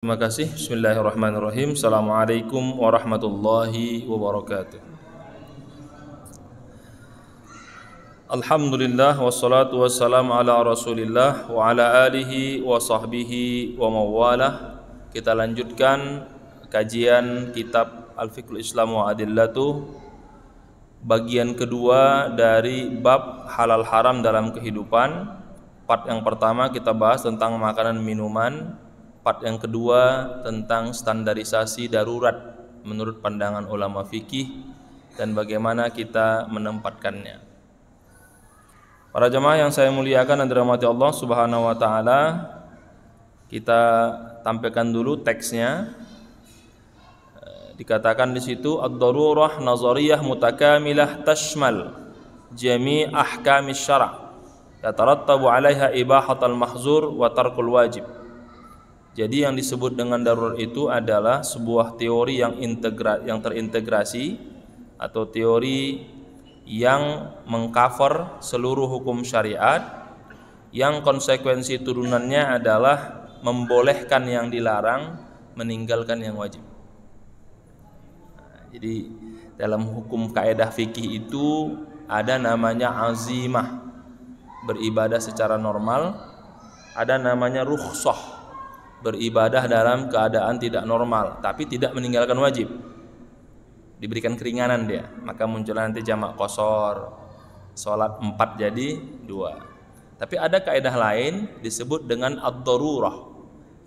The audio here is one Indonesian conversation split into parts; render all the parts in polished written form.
Terima kasih. Bismillahirrahmanirrahim. Assalamualaikum warahmatullahi wabarakatuh. Alhamdulillah wassalatu wassalamu ala Rasulillah wa ala alihi wa sahbihi wa mawalah. Kita lanjutkan kajian kitab Al-Fiqhul Islam wa Adillatuh, bagian kedua dari bab halal haram dalam kehidupan. Part yang pertama kita bahas tentang makanan minuman. Part yang kedua tentang standarisasi darurat menurut pandangan ulama fikih dan bagaimana kita menempatkannya. Para jemaah yang saya muliakan dan dirahmati Allah Subhanahu wa taala, kita tampilkan dulu teksnya. Dikatakan di situ ad-darurah nazariyah mutakamilah tashmal jami' ahkamis syara' yatarattabu 'alaiha ibahatul mahzur wa tarkul wajib. Jadi yang disebut dengan darurat itu adalah sebuah teori yang terintegrasi atau teori yang mengcover seluruh hukum syariat, yang konsekuensi turunannya adalah membolehkan yang dilarang, meninggalkan yang wajib. Jadi dalam hukum kaidah fikih itu ada namanya azimah, beribadah secara normal, ada namanya rukhsah, beribadah dalam keadaan tidak normal tapi tidak meninggalkan wajib, diberikan keringanan dia, maka muncul nanti jamak qashar, sholat 4 jadi 2. Tapi ada kaidah lain disebut dengan ad-darurah,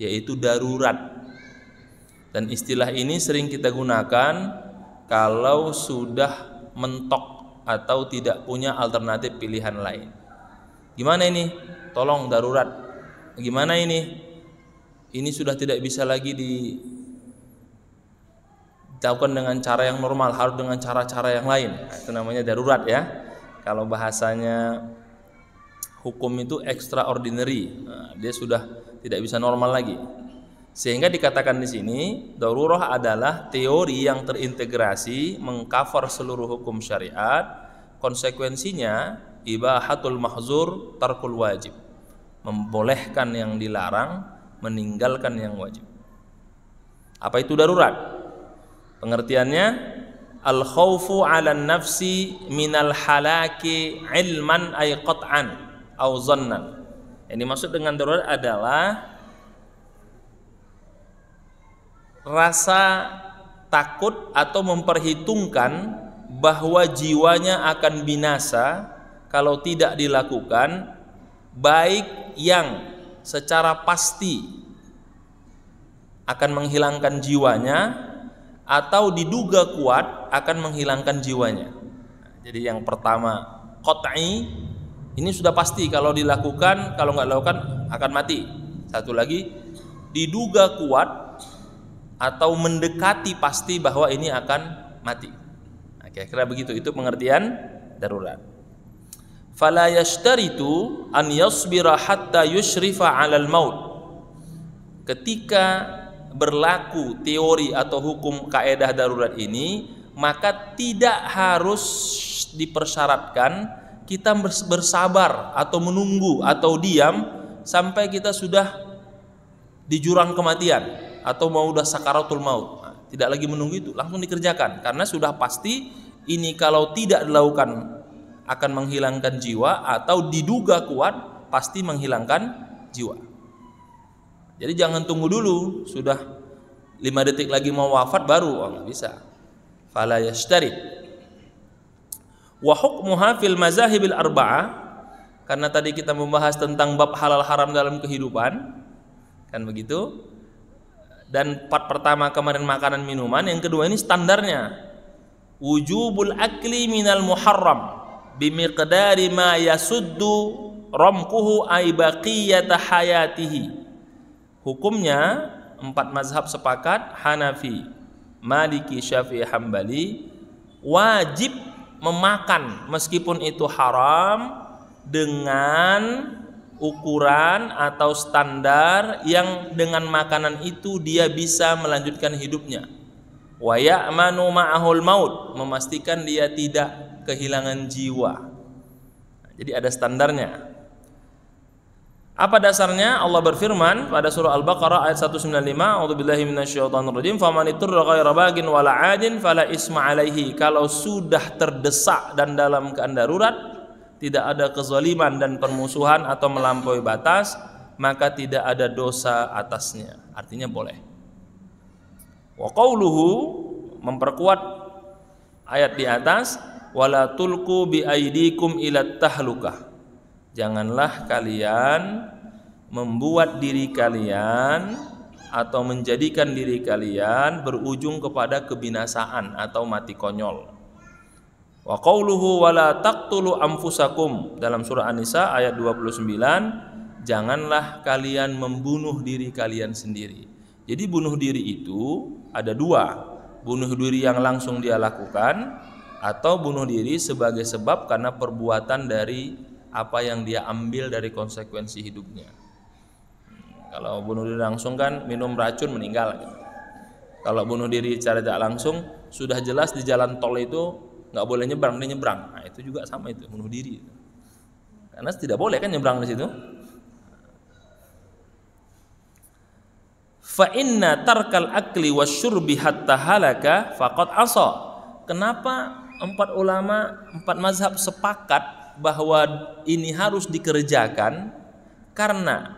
yaitu darurat, dan istilah ini sering kita gunakan kalau sudah mentok atau tidak punya alternatif pilihan lain. Gimana ini? Tolong darurat. Gimana ini? Ini sudah tidak bisa lagi dilakukan dengan cara yang normal, harus dengan cara-cara yang lain. Nah, itu namanya darurat ya. Kalau bahasanya hukum itu extraordinary, nah, dia sudah tidak bisa normal lagi. Sehingga dikatakan di sini darurah adalah teori yang terintegrasi, mengcover seluruh hukum syariat. Konsekuensinya ibahatul mahzur tarkul wajib, membolehkan yang dilarang, meninggalkan yang wajib. Apa itu darurat? Pengertiannya al-khawfu 'alan nafsi minal halaki ilman ay qat'an au zannan. Yang dimaksud dengan darurat adalah rasa takut atau memperhitungkan bahwa jiwanya akan binasa kalau tidak dilakukan, baik yang secara pasti akan menghilangkan jiwanya atau diduga kuat akan menghilangkan jiwanya. Jadi yang pertama qat'i, ini sudah pasti kalau dilakukan, kalau nggak dilakukan akan mati. Satu lagi diduga kuat atau mendekati pasti bahwa ini akan mati. Nah, kira-kira begitu, itu pengertian darurat. Fala yashtaritu an yasbira hatta yushrifa 'alal maut. Ketika berlaku teori atau hukum kaidah darurat ini, maka tidak harus dipersyaratkan kita bersabar atau menunggu atau diam sampai kita sudah di jurang kematian atau mau udah sakaratul maut. Nah, tidak lagi menunggu itu, langsung dikerjakan karena sudah pasti ini kalau tidak dilakukan akan menghilangkan jiwa atau diduga kuat pasti menghilangkan jiwa. Jadi jangan tunggu dulu sudah 5 detik lagi mau wafat baru, nggak bisa. Fala yashtarit. Wa hukmuha fil mazahibil arba'ah, karena tadi kita membahas tentang bab halal haram dalam kehidupan, kan begitu. Dan part pertama kemarin makanan minuman, yang kedua ini standarnya wujubul akli minal muharram bimiqdari ma yasuddu ramquhu ay baqiyata hayatihi. Hukumnya 4 mazhab sepakat, Hanafi, Maliki, Syafi'i, Hambali, wajib memakan meskipun itu haram dengan ukuran atau standar yang dengan makanan itu dia bisa melanjutkan hidupnya. Wa ya'manu ma'ahul maut, memastikan dia tidak kehilangan jiwa. Jadi ada standarnya. Apa dasarnya? Allah berfirman pada surah Al-Baqarah ayat 195, A'udzubillahi minasyaitonirrajim, faman iturra ghaira bagin wala 'adin fala isma 'alaihi. Kalau sudah terdesak dan dalam keadaan darurat, tidak ada kezaliman dan permusuhan atau melampaui batas, maka tidak ada dosa atasnya. Artinya boleh. Wa qauluhu, memperkuat ayat di atas, wala tulqu bi aidikum ila tahlukah. Janganlah kalian membuat diri kalian atau menjadikan diri kalian berujung kepada kebinasaan atau mati konyol. Wa qauluhu wala taqtulu anfusakum, dalam surah An-Nisa ayat 29, janganlah kalian membunuh diri kalian sendiri. Jadi bunuh diri itu ada dua, bunuh diri yang langsung dia lakukan atau bunuh diri sebagai sebab karena perbuatan dari apa yang dia ambil dari konsekuensi hidupnya. Kalau bunuh diri langsung kan minum racun meninggal gitu. Kalau bunuh diri secara tidak langsung, sudah jelas di jalan tol itu nggak boleh nyebrang, dia nyebrang. Nah, itu juga sama, itu bunuh diri. Karena tidak boleh kan nyebrang di situ. Fa inna tarkal akli wasyurbi hatta halaka faqad asa. Kenapa empat mazhab sepakat bahwa ini harus dikerjakan? Karena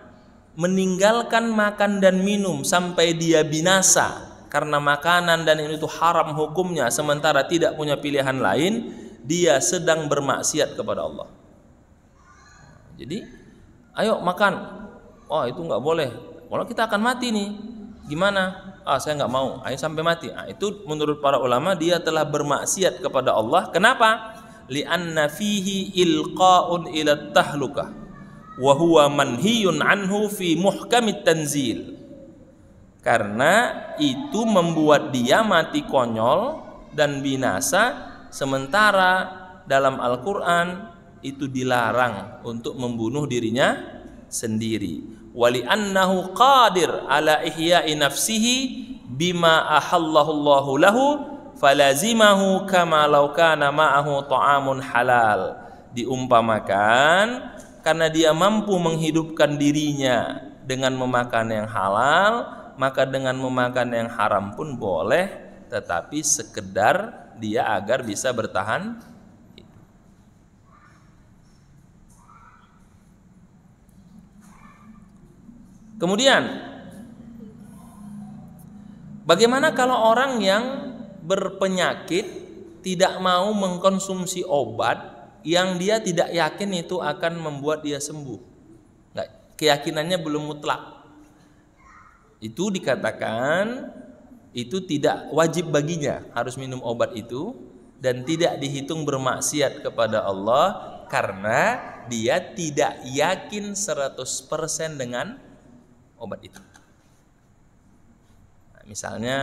meninggalkan makan dan minum sampai dia binasa karena makanan dan ini itu haram hukumnya, sementara tidak punya pilihan lain, dia sedang bermaksiat kepada Allah. Jadi ayo makan, oh itu nggak boleh, kalau kita akan mati nih, gimana? Saya nggak mau, ayo sampai mati. Itu menurut para ulama dia telah bermaksiat kepada Allah. Kenapa? Li'anna fihi ilqa'un ila tahlukah wa huwa manhiyun anhu fi muhkamit tanzil. Karena itu membuat dia mati konyol dan binasa, sementara dalam Al-Qur'an itu dilarang untuk membunuh dirinya sendiri. Wa li'annahu qadir ala ihya'i nafsihi bima ahallahu Allahu lahu falazimahu kama law kana ma'ahu ta'amun halal. Diumpamakan karena dia mampu menghidupkan dirinya dengan memakan yang halal, maka dengan memakan yang haram pun boleh, tetapi sekedar dia agar bisa bertahan hidup. Kemudian bagaimana kalau orang yang berpenyakit tidak mau mengkonsumsi obat yang dia tidak yakin itu akan membuat dia sembuh? Nggak, keyakinannya belum mutlak. Itu dikatakan itu tidak wajib baginya harus minum obat itu, dan tidak dihitung bermaksiat kepada Allah karena dia tidak yakin 100% dengan obat itu. Nah, misalnya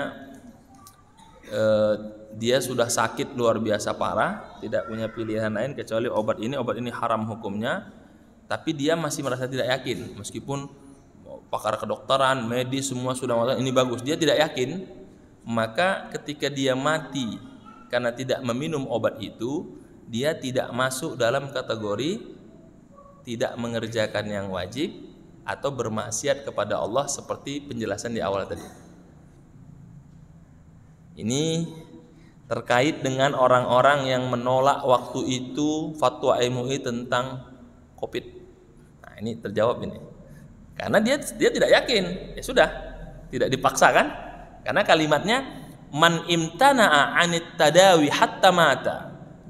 dia sudah sakit luar biasa parah, tidak punya pilihan lain kecuali obat ini haram hukumnya, tapi dia masih merasa tidak yakin meskipun pakar kedokteran, medis semua sudah mengatakan ini bagus, dia tidak yakin. Maka ketika dia mati karena tidak meminum obat itu, dia tidak masuk dalam kategori tidak mengerjakan yang wajib atau bermaksiat kepada Allah seperti penjelasan di awal tadi. Ini terkait dengan orang-orang yang menolak waktu itu fatwa MUI tentang COVID. Nah, ini terjawab ini. Karena dia tidak yakin, ya sudah, tidak dipaksa kan? Karena kalimatnya man imtana'a 'anit tadawi hatta mata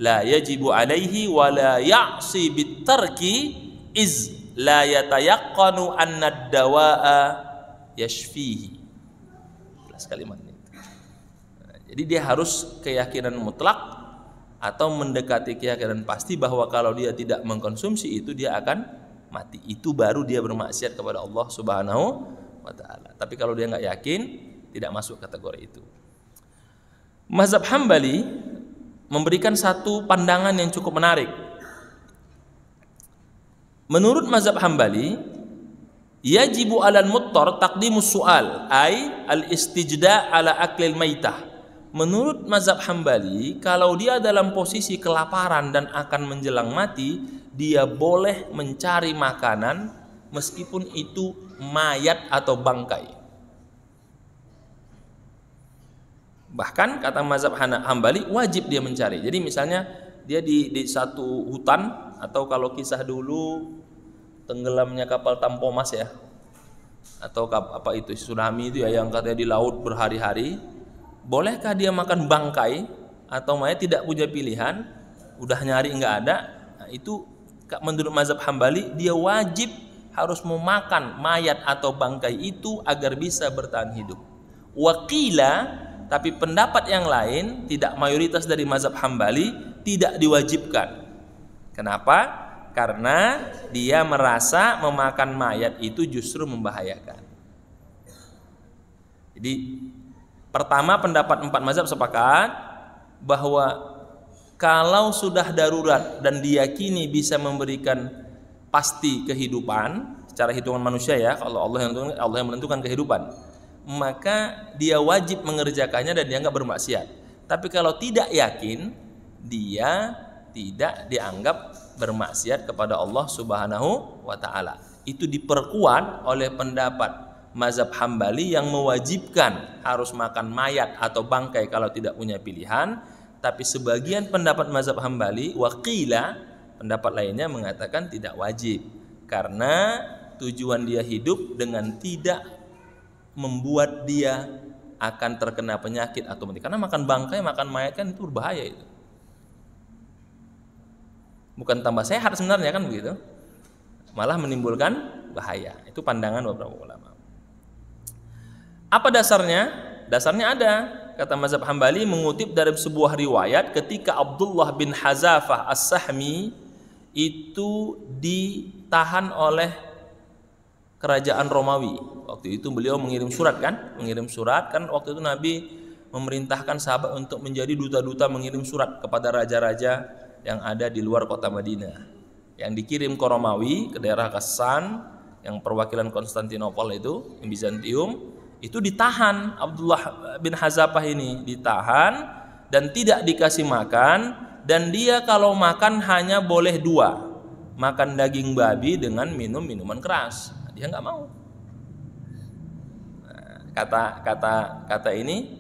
la yajibu 'alaihi wa la ya'si bitarki iz la yatayaqqanu anna ad-dawa'a yashfihi. Jelas kalimatnya. Jadi dia harus keyakinan mutlak atau mendekati keyakinan pasti bahwa kalau dia tidak mengkonsumsi itu dia akan mati. Itu baru dia bermaksiat kepada Allah Subhanahu wa ta'ala. Tapi kalau dia nggak yakin, tidak masuk kategori itu. Mazhab Hambali memberikan satu pandangan yang cukup menarik. Menurut mazhab Hambali, yajibu 'alal muttar taqdimus su'al ay al-istijda' ala aklil maitah. Menurut mazhab Hambali, kalau dia dalam posisi kelaparan dan akan menjelang mati, dia boleh mencari makanan meskipun itu mayat atau bangkai. Bahkan kata mazhab Hambali wajib dia mencari. Jadi misalnya dia di satu hutan, atau kalau kisah dulu tenggelamnya kapal Tampomas ya, atau apa itu tsunami itu ya, yang katanya di laut berhari-hari, bolehkah dia makan bangkai atau mayat? Tidak punya pilihan, udah nyari nggak ada. Nah, itu menurut mazhab Hambali dia wajib harus memakan mayat atau bangkai itu agar bisa bertahan hidup. Wakila, tapi pendapat yang lain, tidak mayoritas dari mazhab Hambali, tidak diwajibkan. Kenapa? Karena dia merasa memakan mayat itu justru membahayakan. Jadi pertama, pendapat 4 mazhab sepakat bahwa kalau sudah darurat dan diyakini bisa memberikan pasti kehidupan secara hitungan manusia ya, kalau Allah yang menentukan kehidupan, maka dia wajib mengerjakannya dan dia nggak bermaksiat. Tapi kalau tidak yakin, dia tidak dianggap bermaksiat kepada Allah Subhanahu wa ta'ala. Itu diperkuat oleh pendapat mazhab Hambali yang mewajibkan harus makan mayat atau bangkai kalau tidak punya pilihan. Tapi sebagian pendapat mazhab Hambali, waqila, pendapat lainnya mengatakan tidak wajib, karena tujuan dia hidup dengan tidak membuat dia akan terkena penyakit atau mati. Karena makan bangkai, makan mayat kan itu berbahaya itu. Bukan tambah sehat sebenarnya kan begitu, malah menimbulkan bahaya. Itu pandangan beberapa ulama. Apa dasarnya? Dasarnya ada, kata mazhab Hambali mengutip dari sebuah riwayat ketika Abdullah bin Hazafah As-Sahmi itu ditahan oleh kerajaan Romawi. Waktu itu beliau mengirim surat kan, waktu itu Nabi memerintahkan sahabat untuk menjadi duta-duta mengirim surat kepada raja-raja yang ada di luar kota Madinah. Yang dikirim ke Romawi, ke daerah Ghassan, yang perwakilan Konstantinopel itu, yang Bizantium, itu ditahan. Abdullah bin Hazafah ini ditahan dan tidak dikasih makan. Dan dia kalau makan hanya boleh 2, makan daging babi dengan minum minuman keras. Dia nggak mau. Nah, kata ini,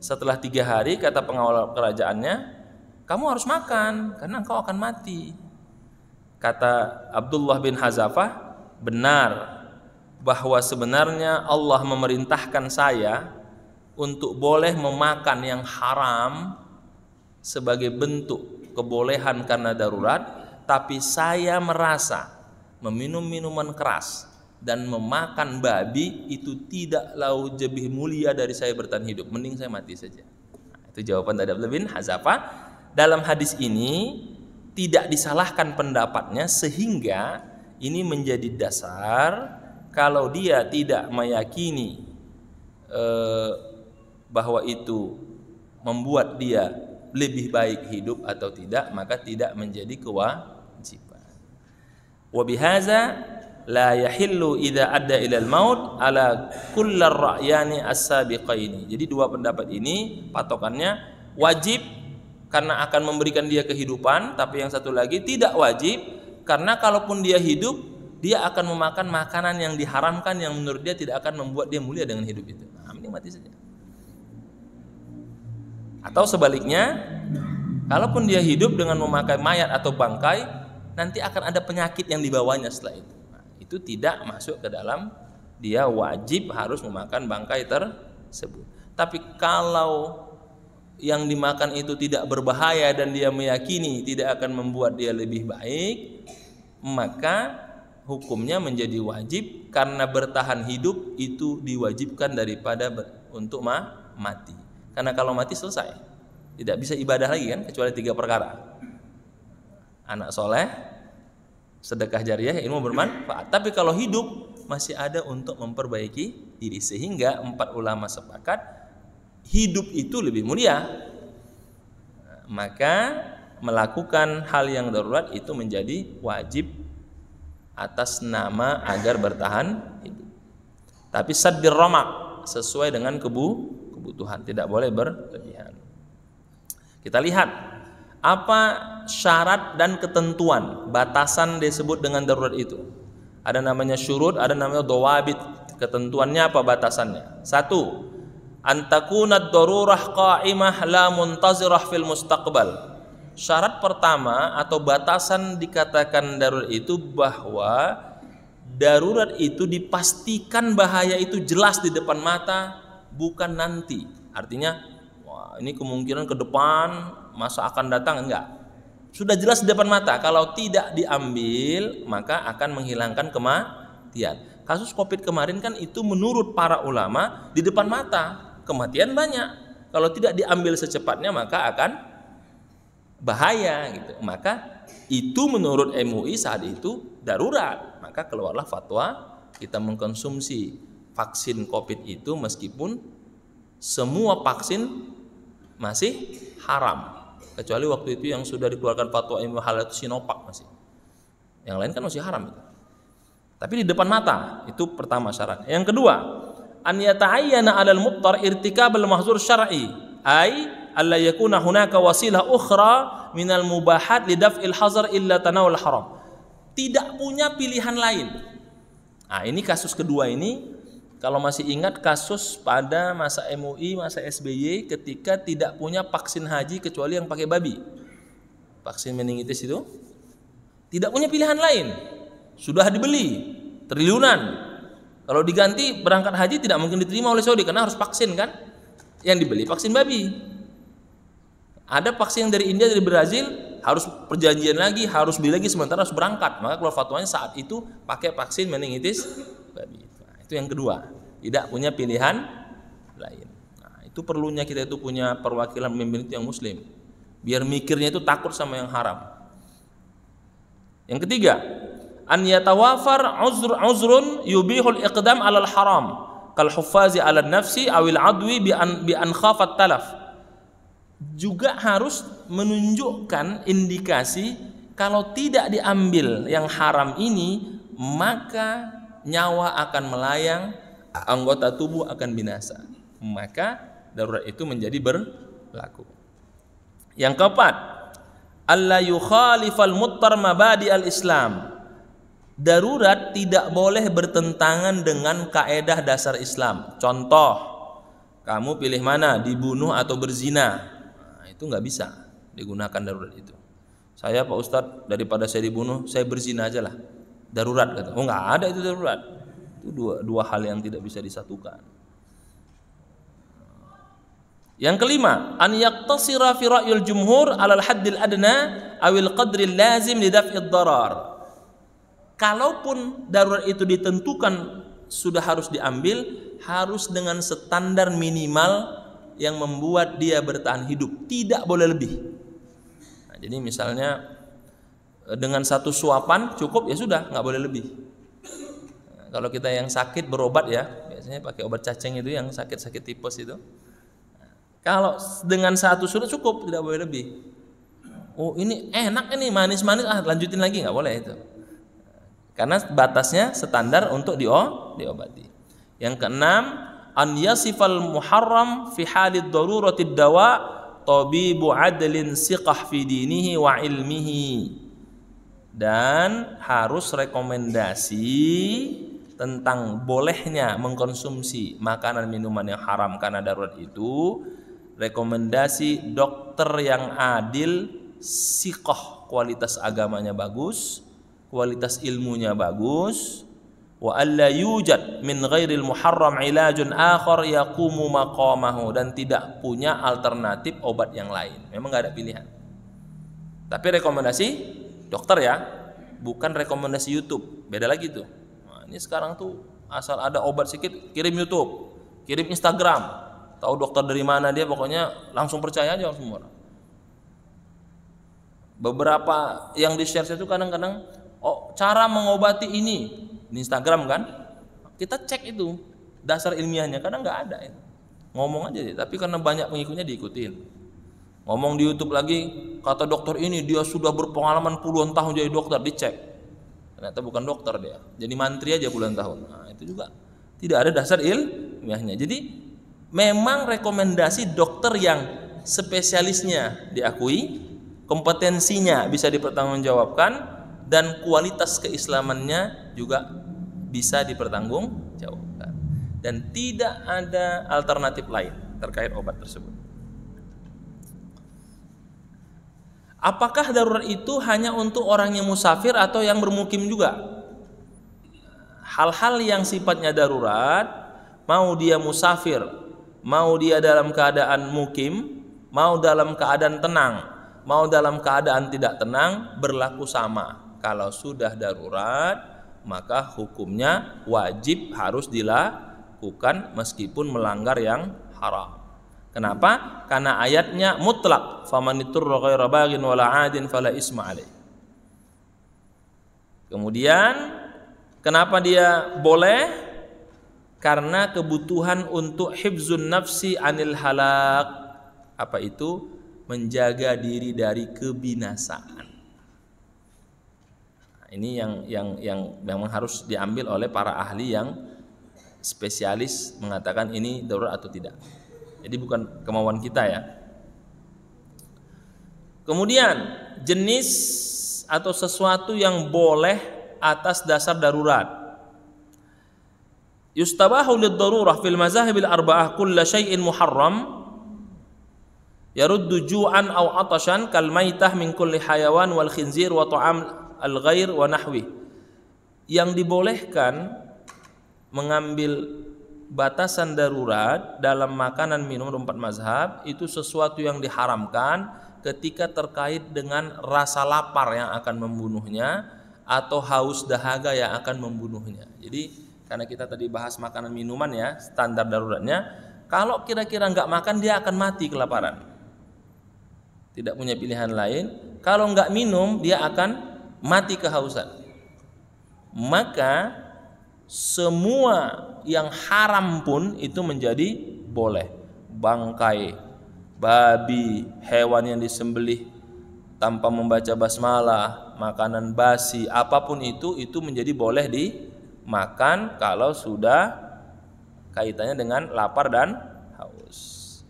setelah 3 hari kata pengawal kerajaannya, kamu harus makan karena engkau akan mati. Kata Abdullah bin Hazafah, benar bahwa sebenarnya Allah memerintahkan saya untuk boleh memakan yang haram sebagai bentuk kebolehan karena darurat, tapi saya merasa meminum minuman keras dan memakan babi itu tidaklah lebih mulia dari saya bertahan hidup, mending saya mati saja. Nah, itu jawaban dari Abdullah bin Hazafah. Dalam hadis ini tidak disalahkan pendapatnya, sehingga ini menjadi dasar kalau dia tidak meyakini bahwa itu membuat dia lebih baik hidup atau tidak, maka tidak menjadi kewajiban. Wa bihaza la yahillu idza adda ila al-maut ala kullar ra'yani as-sabiqaini. Jadi 2 pendapat ini patokannya wajib karena akan memberikan dia kehidupan, tapi yang satu lagi tidak wajib karena kalaupun dia hidup, dia akan memakan makanan yang diharamkan yang menurut dia tidak akan membuat dia mulia dengan hidup itu. Nah, mending mati saja. Atau sebaliknya, kalaupun dia hidup dengan memakai mayat atau bangkai, nanti akan ada penyakit yang dibawanya setelah itu. Nah, itu tidak masuk ke dalam dia wajib harus memakan bangkai tersebut. Tapi kalau yang dimakan itu tidak berbahaya dan dia meyakini tidak akan membuat dia lebih baik, maka hukumnya menjadi wajib karena bertahan hidup itu diwajibkan daripada untuk mati. Karena kalau mati selesai, tidak bisa ibadah lagi kan, kecuali 3 perkara: anak soleh, sedekah jariah, ilmu bermanfaat. Tapi kalau hidup masih ada untuk memperbaiki diri, sehingga 4 ulama sepakat hidup itu lebih mulia. Maka melakukan hal yang darurat itu menjadi wajib atas nama agar bertahan hidup. Tapi saddir ramak, sesuai dengan kebutuhan, tidak boleh berlebihan. Kita lihat apa syarat dan ketentuan batasan disebut dengan darurat itu. Ada namanya syurut, ada namanya dawabit. Ketentuannya apa, batasannya? Satu, antakunad darurah qa'imah la muntazirah fil mustaqbal. Syarat pertama atau batasan dikatakan darurat itu bahwa darurat itu dipastikan bahaya itu jelas di depan mata, bukan nanti. Artinya, wah, ini kemungkinan ke depan, masa akan datang, enggak. Sudah jelas di depan mata, kalau tidak diambil maka akan menghilangkan kematian. Kasus Covid kemarin kan itu menurut para ulama di depan mata, kematian banyak. Kalau tidak diambil secepatnya maka akan bahaya gitu. Maka itu menurut MUI saat itu darurat. Maka keluarlah fatwa kita mengkonsumsi vaksin Covid itu meskipun semua vaksin masih haram. Kecuali waktu itu yang sudah dikeluarkan fatwa MUI halal itu Sinovac masih. Yang lain kan masih haram itu. Tapi di depan mata, itu pertama syarat. Yang kedua, an yata'ayyana 'alal mubtar irtikabul mahzur syar'i, ay alla yakuna hunaka wasilah ukhra minal mubahat lidaf'il hazar illa tanawul haram. Tidak punya pilihan lain. Nah, ini kasus kedua ini, kalau masih ingat kasus pada masa MUI, masa SBY ketika tidak punya vaksin haji kecuali yang pakai babi. Vaksin meningitis itu tidak punya pilihan lain. Sudah dibeli triliunan. Kalau diganti berangkat haji tidak mungkin diterima oleh Saudi karena harus vaksin kan. Yang dibeli vaksin babi. Ada vaksin dari India, dari Brazil, harus perjanjian lagi, harus beli lagi, sementara harus berangkat. Maka keluar fatwanya saat itu pakai vaksin meningitis babi. Nah, itu yang kedua, tidak punya pilihan lain. Nah, itu perlunya kita itu punya perwakilan pemimpin yang muslim, biar mikirnya itu takut sama yang haram. Yang ketiga, an yatawafar uzrun yubihul iqdam alal haram kal huffazi ala nafsi awil adwi bi an khafat talaf. Juga harus menunjukkan indikasi kalau tidak diambil yang haram ini maka nyawa akan melayang, anggota tubuh akan binasa. Maka darurat itu menjadi berlaku. Yang keempat, alla yukhalifal muttar mabadi al-Islam. Darurat tidak boleh bertentangan dengan kaedah dasar Islam. Contoh, kamu pilih mana, dibunuh atau berzina? Nah, itu nggak bisa digunakan darurat itu. Saya Pak Ustadz, daripada saya dibunuh, saya berzina aja lah. Darurat kata. Oh, nggak ada itu darurat. Itu dua hal yang tidak bisa disatukan. Yang kelima, an yaqtasira fi ra'yil jumhur 'alal haddil adna awil qadril lazim li daf'id darar. Kalaupun darurat itu ditentukan sudah harus diambil, harus dengan standar minimal yang membuat dia bertahan hidup, tidak boleh lebih. Nah, jadi misalnya dengan satu suapan cukup, ya sudah, nggak boleh lebih. Nah, kalau kita yang sakit berobat ya, biasanya pakai obat cacing itu yang sakit-sakit tipes itu. Kalau dengan satu sudah cukup, tidak boleh lebih. Oh, ini enak ini, manis-manis, lanjutin lagi, nggak boleh itu. Karena batasnya standar untuk diobati. Yang keenam, an yasifal muharram fi halid daruratid dawa tabibu adlin siqah fi dinihi wa ilmihi. Dan harus rekomendasi tentang bolehnya mengkonsumsi makanan minuman yang haram karena darurat itu, rekomendasi dokter yang adil, siqah, kualitas agamanya bagus, kualitas ilmunya bagus, wa alla yujad min ghairil muharram ilajun akhar yaqumu maqamahu, dan tidak punya alternatif obat yang lain. Memang enggak ada pilihan. Tapi rekomendasi dokter ya, bukan rekomendasi YouTube. Beda lagi tuh. Nah, ini sekarang tuh asal ada obat sedikit kirim YouTube, kirim Instagram. Tahu dokter dari mana dia, pokoknya langsung percaya aja semua. Beberapa yang di-share itu kadang-kadang, oh, cara mengobati ini di Instagram kan, kita cek itu dasar ilmiahnya, kadang nggak ada itu. Ngomong aja deh, tapi karena banyak pengikutnya diikutin. Ngomong di YouTube lagi, kata dokter ini dia sudah berpengalaman puluhan tahun jadi dokter, dicek ternyata bukan dokter, dia jadi mantri aja puluhan tahun. Nah, itu juga tidak ada dasar ilmiahnya. Jadi memang rekomendasi dokter yang spesialisnya diakui, kompetensinya bisa dipertanggungjawabkan, dan kualitas keislamannya juga bisa dipertanggungjawabkan, dan tidak ada alternatif lain terkait obat tersebut. Apakah darurat itu hanya untuk orang yang musafir atau yang bermukim juga? Hal-hal yang sifatnya darurat, mau dia musafir, mau dia dalam keadaan mukim, mau dalam keadaan tenang, mau dalam keadaan tidak tenang, berlaku sama. Kalau sudah darurat, maka hukumnya wajib harus dilakukan meskipun melanggar yang haram. Kenapa? Karena ayatnya mutlak, famaniturra ghaira baghin wala 'adin fala isma 'alaih. Kemudian kenapa dia boleh? Karena kebutuhan untuk hifzun nafsi anil halak. Apa itu? Menjaga diri dari kebinasaan. Nah, ini yang memang harus diambil oleh para ahli yang spesialis mengatakan ini darurat atau tidak. Jadi bukan kemauan kita ya. Kemudian jenis atau sesuatu yang boleh atas dasar darurat. Yustabahu lid-darurah fil mazahibil arba'ah kulla syai'in muharram yaruddu ju'an aw atashan kal maitah min kulli hayawan wal khinzir wa ta'am al-ghair wa nahwi. Yang dibolehkan mengambil batasan darurat dalam makanan minum 4 mazhab itu sesuatu yang diharamkan ketika terkait dengan rasa lapar yang akan membunuhnya atau haus dahaga yang akan membunuhnya. Jadi karena kita tadi bahas makanan minuman ya, standar daruratnya, kalau kira-kira nggak makan dia akan mati kelaparan, tidak punya pilihan lain. Kalau nggak minum dia akan mati kehausan. Maka semua yang haram pun itu menjadi boleh. Bangkai babi, hewan yang disembelih tanpa membaca basmalah, makanan basi, apapun itu menjadi boleh dimakan kalau sudah kaitannya dengan lapar dan haus.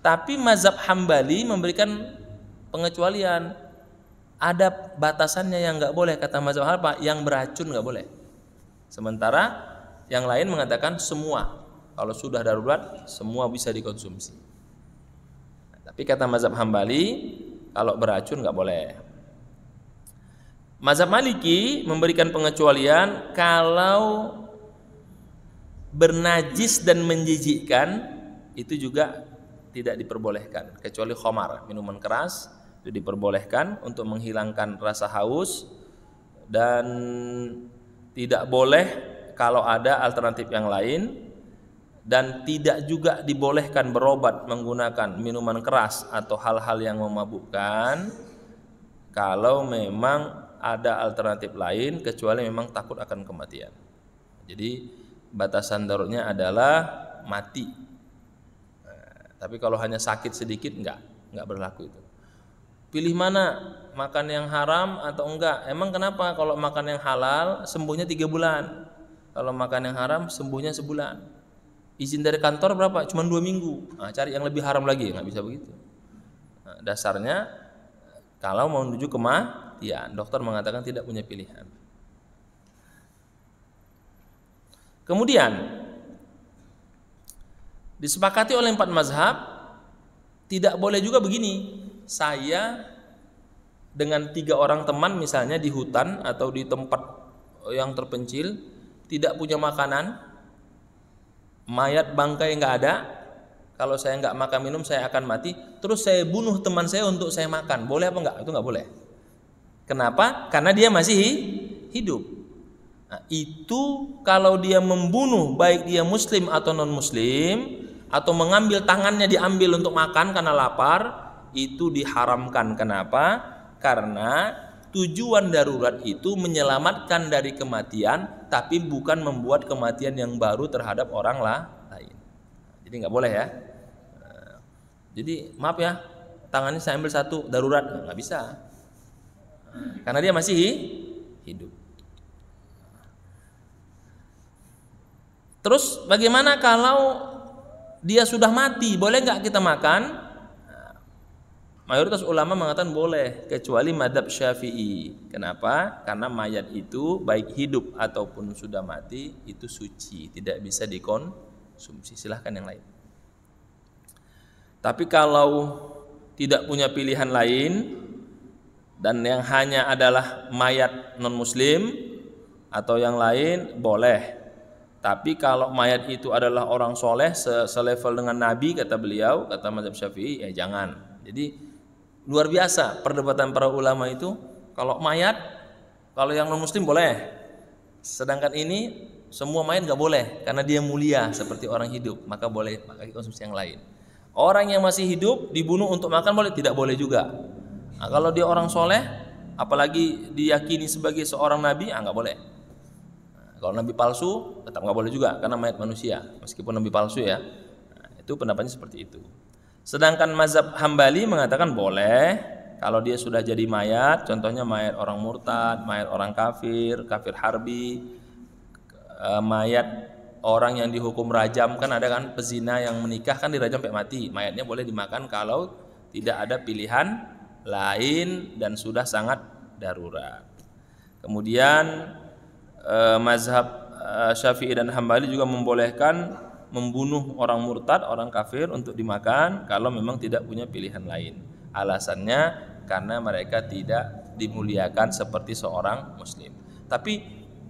Tapi mazhab Hambali memberikan pengecualian. Ada batasannya yang nggak boleh, kata mazhab apa? Yang beracun nggak boleh. Sementara yang lain mengatakan semua, kalau sudah darurat semua bisa dikonsumsi. Tapi kata mazhab Hambali kalau beracun nggak boleh. Mazhab Maliki memberikan pengecualian kalau bernajis dan menjijikkan itu juga tidak diperbolehkan, kecuali khamar, minuman keras itu diperbolehkan untuk menghilangkan rasa haus, dan tidak boleh kalau ada alternatif yang lain, dan tidak juga dibolehkan berobat menggunakan minuman keras atau hal-hal yang memabukkan kalau memang ada alternatif lain, kecuali memang takut akan kematian. Jadi batasan daruratnya adalah mati. Tapi kalau hanya sakit sedikit enggak berlaku itu. Pilih mana, makan yang haram atau enggak? Emang kenapa kalau makan yang halal sembuhnya 3 bulan? Kalau makan yang haram sembuhnya sebulan. Izin dari kantor berapa? Cuma 2 minggu. Nah, cari yang lebih haram lagi, nggak bisa begitu. Nah, dasarnya kalau mau menuju kematian, dokter mengatakan tidak punya pilihan. Kemudian disepakati oleh 4 mazhab, tidak boleh juga begini. Saya dengan 3 orang teman misalnya di hutan atau di tempat yang terpencil, tidak punya makanan, mayat bangkai nggak ada. Kalau saya nggak makan minum saya akan mati. Terus saya bunuh teman saya untuk saya makan, boleh apa enggak? Itu nggak boleh. Kenapa? Karena dia masih hidup. Nah, itu kalau dia membunuh, baik dia muslim atau non muslim, atau mengambil tangannya diambil untuk makan karena lapar, itu diharamkan. Kenapa? Karena tujuan darurat itu menyelamatkan dari kematian, tapi bukan membuat kematian yang baru terhadap orang lain. Jadi nggak boleh ya. Jadi maaf ya, tangannya saya ambil 1, darurat, nggak bisa, karena dia masih hidup. Terus bagaimana kalau dia sudah mati? Boleh nggak kita makan? mayoritas ulama mengatakan boleh kecuali madzhab Syafi'i. Kenapa? Karena mayat itu baik hidup ataupun sudah mati itu suci, tidak bisa dikonsumsi. Silahkan yang lain. Tapi kalau tidak punya pilihan lain dan yang hanya adalah mayat non muslim atau yang lain boleh. Tapi kalau mayat itu adalah orang soleh selevel dengan Nabi kata beliau, kata mazhab Syafi'i, ya jangan. Jadi luar biasa perdebatan para ulama itu. Kalau mayat, kalau yang non muslim boleh. Sedangkan ini semua mayat nggak boleh karena dia mulia seperti orang hidup, maka boleh pakai konsumsi yang lain. Orang yang masih hidup dibunuh untuk makan boleh, tidak boleh juga. Nah, kalau dia orang soleh, apalagi diyakini sebagai seorang nabi, nggak boleh. Kalau nabi palsu tetap nggak boleh juga karena mayat manusia meskipun nabi palsu ya. Nah, itu pendapatnya seperti itu. Sedangkan mazhab Hambali mengatakan boleh kalau dia sudah jadi mayat, contohnya mayat orang murtad, mayat orang kafir, kafir harbi, mayat orang yang dihukum rajam, kan ada kan pezina yang menikah kan dirajam sampai mati, mayatnya boleh dimakan kalau tidak ada pilihan lain dan sudah sangat darurat. Kemudian mazhab Syafi'i dan Hambali juga membolehkan membunuh orang murtad, orang kafir untuk dimakan kalau memang tidak punya pilihan lain. Alasannya karena mereka tidak dimuliakan seperti seorang muslim. Tapi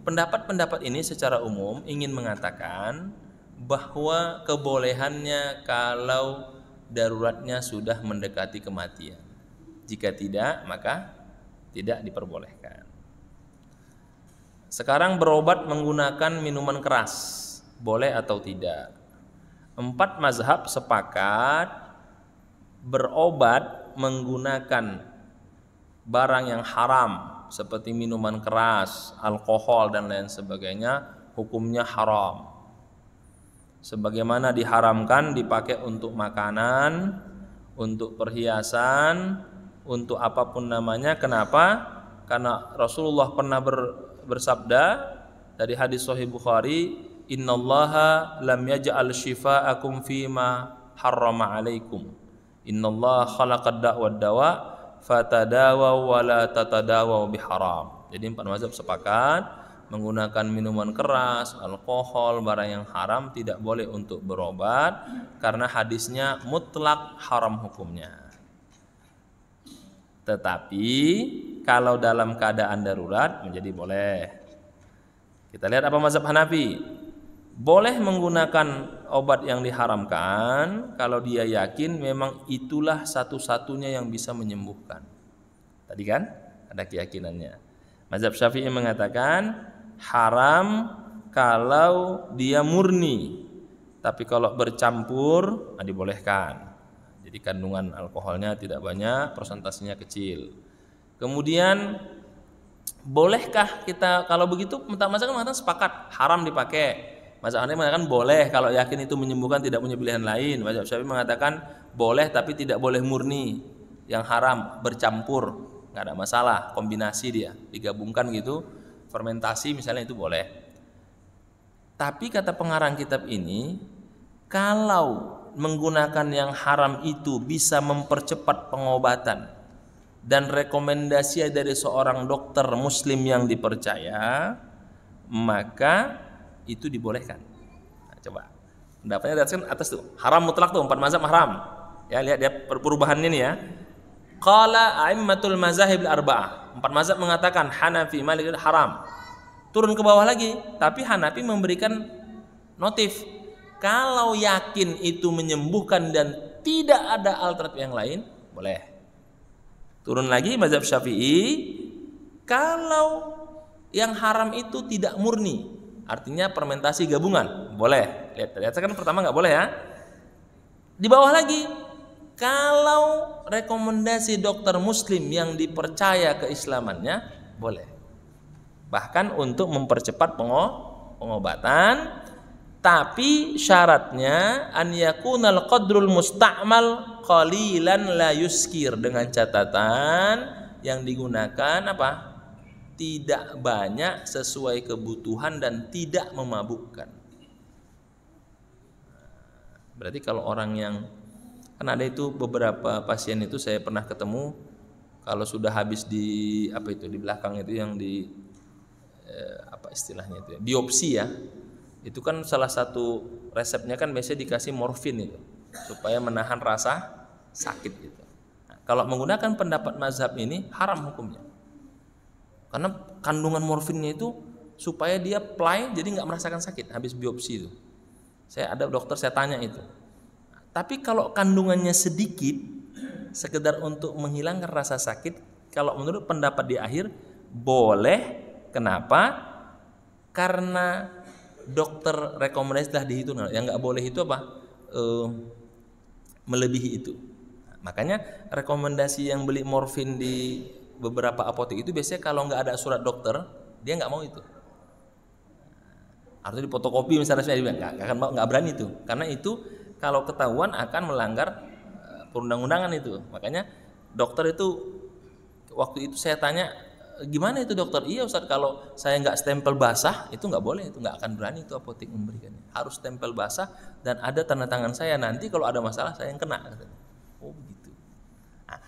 pendapat-pendapat ini secara umum ingin mengatakan bahwa kebolehannya kalau daruratnya sudah mendekati kematian. Jika tidak, maka tidak diperbolehkan. Sekarang berobat menggunakan minuman keras, boleh atau tidak? 4 mazhab sepakat berobat menggunakan barang yang haram seperti minuman keras, alkohol dan lain sebagainya, hukumnya haram. Sebagaimana diharamkan dipakai untuk makanan, untuk perhiasan, untuk apapun namanya. Kenapa? Karena Rasulullah pernah bersabda dari hadis Sahih Bukhari, innallaha lam yaj'al shifaakum fima harrama alaikum, innallaha khalaqad da'wad dawa fatadawaw wa la tatadawaw biharam. Jadi 4 mazhab sepakat menggunakan minuman keras, alkohol, barang yang haram tidak boleh untuk berobat karena hadisnya mutlak haram hukumnya. Tetapi kalau dalam keadaan darurat menjadi boleh. Kita lihat apa mazhab Hanafi. Boleh menggunakan obat yang diharamkan kalau dia yakin memang itulah satu-satunya yang bisa menyembuhkan. Tadi kan ada keyakinannya. Mazhab Syafi'i mengatakan haram kalau dia murni. Tapi kalau bercampur dibolehkan. Jadi kandungan alkoholnya tidak banyak, persentasenya kecil. Kemudian bolehkah kita kalau begitu? Mazhab mengatakan sepakat haram dipakai. Mazhab Hanafi mengatakan boleh kalau yakin itu menyembuhkan, tidak punya pilihan lain. Mazhab Syafi'i mengatakan boleh tapi tidak boleh murni, yang haram bercampur, nggak ada masalah, kombinasi dia digabungkan gitu, fermentasi misalnya itu boleh. Tapi kata pengarang kitab ini, kalau menggunakan yang haram itu bisa mempercepat pengobatan dan rekomendasi dari seorang dokter muslim yang dipercaya, maka itu dibolehkan. Nah, coba pendapatnya di atas tuh haram mutlak tuh 4 mazhab haram. Ya lihat dia perubahannya nih ya. Qala a'immatul mazahib al-arba'ah. 4 mazhab mengatakan Hanafi, Maliki haram. Turun ke bawah lagi, tapi Hanafi memberikan notif. Kalau yakin itu menyembuhkan dan tidak ada alternatif yang lain, boleh. Turun lagi mazhab Syafi'i, kalau yang haram itu tidak murni, artinya fermentasi gabungan, boleh. Lihat kan pertama nggak boleh ya. Di bawah lagi, kalau rekomendasi dokter muslim yang dipercaya keislamannya, boleh. Bahkan untuk mempercepat pengobatan. Tapi syaratnya an yakunal qadrul musta'mal qalilan la yuskir, dengan catatan yang digunakan apa? Tidak banyak sesuai kebutuhan dan tidak memabukkan. Berarti kalau orang yang Kan ada itu beberapa pasien itu saya pernah ketemu, kalau sudah habis di di belakang itu yang di apa istilahnya itu ya, biopsi ya. Itu kan salah satu resepnya kan biasanya dikasih morfin itu supaya menahan rasa sakit gitu. Nah, kalau menggunakan pendapat mazhab ini haram hukumnya. Karena kandungan morfinnya itu supaya dia play jadi nggak merasakan sakit habis biopsi itu. Saya ada dokter saya tanya itu. Tapi kalau kandungannya sedikit, sekedar untuk menghilangkan rasa sakit, kalau menurut pendapat di akhir boleh. Kenapa? Karena dokter rekomendasi telah dihitung. Yang nggak boleh itu apa? Melebihi itu. Makanya rekomendasi yang beli morfin di beberapa apotek itu biasanya kalau nggak ada surat dokter, dia nggak mau itu. Harusnya difotokopi misalnya, dia nggak berani itu. Karena itu kalau ketahuan akan melanggar perundang-undangan itu. Makanya dokter itu waktu itu saya tanya, gimana itu dokter? Iya Ustaz, kalau saya nggak stempel basah itu nggak boleh, itu nggak akan berani itu apotek memberikannya. Harus stempel basah dan ada tanda tangan saya, nanti kalau ada masalah saya yang kena. Oh begitu. Nah,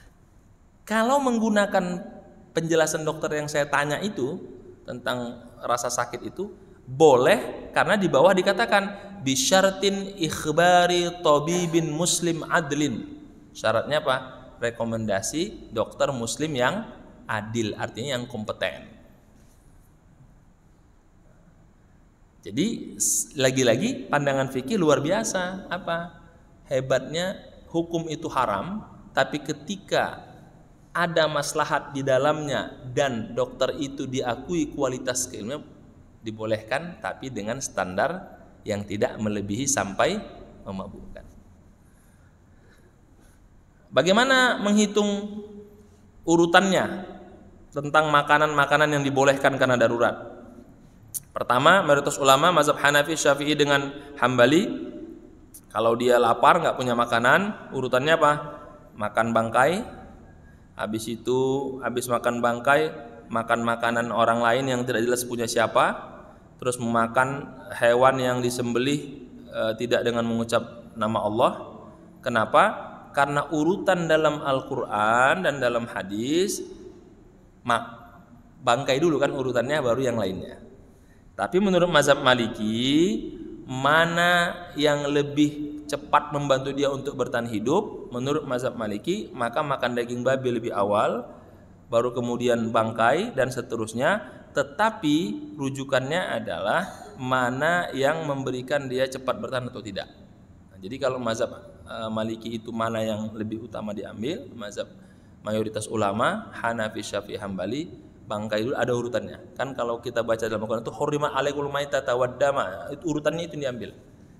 kalau menggunakan penjelasan dokter yang saya tanya itu tentang rasa sakit itu boleh, karena di bawah dikatakan bisyartin ikhbari tabibin muslim adlin. Syaratnya apa? Rekomendasi dokter muslim yang adil, artinya yang kompeten. Jadi lagi-lagi pandangan fikih luar biasa. Apa? Hebatnya hukum itu haram, tapi ketika ada maslahat di dalamnya dan dokter itu diakui kualitas keilmuan, dibolehkan, tapi dengan standar yang tidak melebihi sampai memabukkan. Bagaimana menghitung urutannya tentang makanan-makanan yang dibolehkan karena darurat? Pertama, mayoritas ulama mazhab Hanafi, Syafi'i dengan Hambali, kalau dia lapar nggak punya makanan, urutannya apa? Makan bangkai. Habis itu, habis makan bangkai, makan makanan orang lain yang tidak jelas punya siapa. Terus memakan hewan yang disembelih tidak dengan mengucap nama Allah. Kenapa? Karena urutan dalam Al-Quran dan dalam hadis, bangkai dulu kan urutannya, baru yang lainnya. Tapi menurut mazhab Maliki, mana yang lebih cepat membantu dia untuk bertahan hidup? Menurut mazhab Maliki, maka makan daging babi lebih awal, baru kemudian bangkai dan seterusnya. Tetapi rujukannya adalah mana yang memberikan dia cepat bertahan atau tidak. Nah, jadi kalau mazhab Maliki itu mana yang lebih utama diambil, mazhab mayoritas ulama Hanafi, Syafi'i, Hambali, bangkai dulu, ada urutannya. Kan kalau kita baca dalam Al-Quran itu hurrima alaikumul maitata waddama, itu urutannya itu diambil.